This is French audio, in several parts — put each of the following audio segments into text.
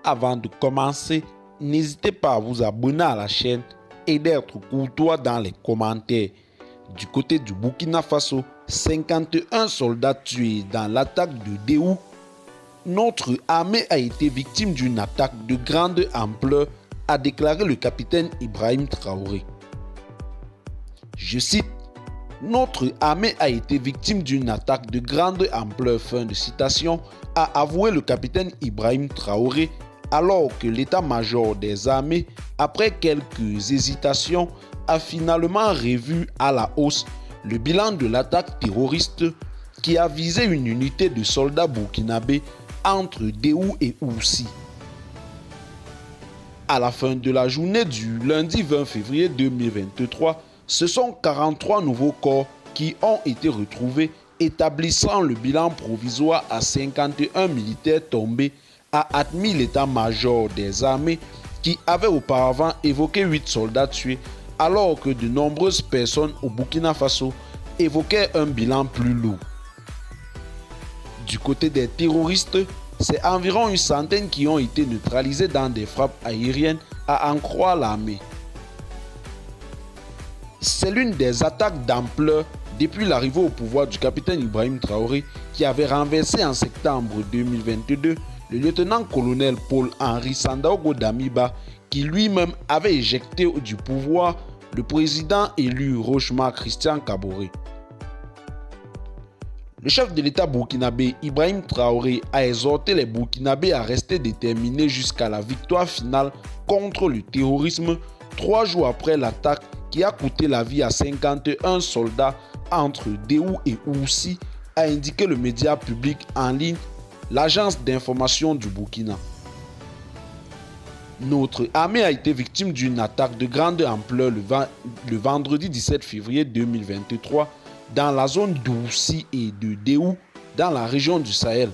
Avant de commencer, n'hésitez pas à vous abonner à la chaîne et d'être courtois dans les commentaires. Du côté du Burkina Faso, 51 soldats tués dans l'attaque de Déhou. Notre armée a été victime d'une attaque de grande ampleur, a déclaré le capitaine Ibrahim Traoré. Je cite, « Notre armée a été victime d'une attaque de grande ampleur », fin de citation, a avoué le capitaine Ibrahim Traoré, alors que l'état-major des armées, après quelques hésitations, a finalement revu à la hausse le bilan de l'attaque terroriste qui a visé une unité de soldats burkinabés entre Déhou et Ousi. À la fin de la journée du lundi 20 février 2023, ce sont 43 nouveaux corps qui ont été retrouvés, établissant le bilan provisoire à 51 militaires tombés, a admis l'état-major des armées qui avait auparavant évoqué 8 soldats tués, alors que de nombreuses personnes au Burkina Faso évoquaient un bilan plus lourd. Du côté des terroristes, c'est environ une centaine qui ont été neutralisés dans des frappes aériennes, à en croire l'armée. C'est l'une des attaques d'ampleur depuis l'arrivée au pouvoir du capitaine Ibrahim Traoré qui avait renversé en septembre 2022 le lieutenant-colonel Paul-Henri Sandaogo Damiba qui lui-même avait éjecté du pouvoir le président élu Rochemar Christian Kaboré. Le chef de l'État burkinabé Ibrahim Traoré a exhorté les Burkinabés à rester déterminés jusqu'à la victoire finale contre le terrorisme 3 jours après l'attaque qui a coûté la vie à 51 soldats entre Déhou et Ousi, a indiqué le média public en ligne l'agence d'information du Burkina. Notre armée a été victime d'une attaque de grande ampleur le vendredi 17 février 2023 dans la zone d'Oussi et de Déhou dans la région du Sahel.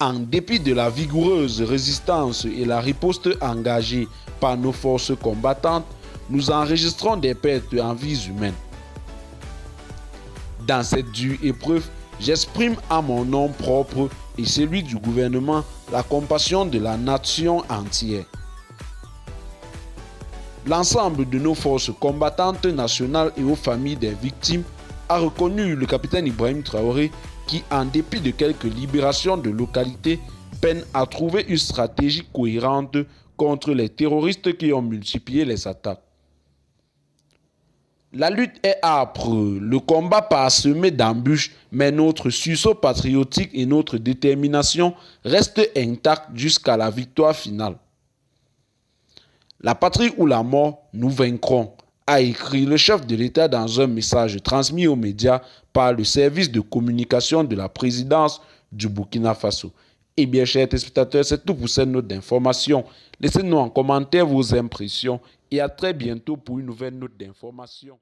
En dépit de la vigoureuse résistance et la riposte engagée par nos forces combattantes, nous enregistrons des pertes en vies humaines. Dans cette dure épreuve, j'exprime à mon nom propre et celui du gouvernement la compassion de la nation entière. L'ensemble de nos forces combattantes nationales et aux familles des victimes a reconnu le capitaine Ibrahim Traoré qui, en dépit de quelques libérations de localités, peine à trouver une stratégie cohérente contre les terroristes qui ont multiplié les attaques. La lutte est âpre, le combat parsemé d'embûches, mais notre sursaut patriotique et notre détermination restent intacts jusqu'à la victoire finale. La patrie ou la mort, nous vaincrons, a écrit le chef de l'État dans un message transmis aux médias par le service de communication de la présidence du Burkina Faso. Eh bien, chers téléspectateurs, c'est tout pour cette note d'information. Laissez-nous en commentaire vos impressions et à très bientôt pour une nouvelle note d'information.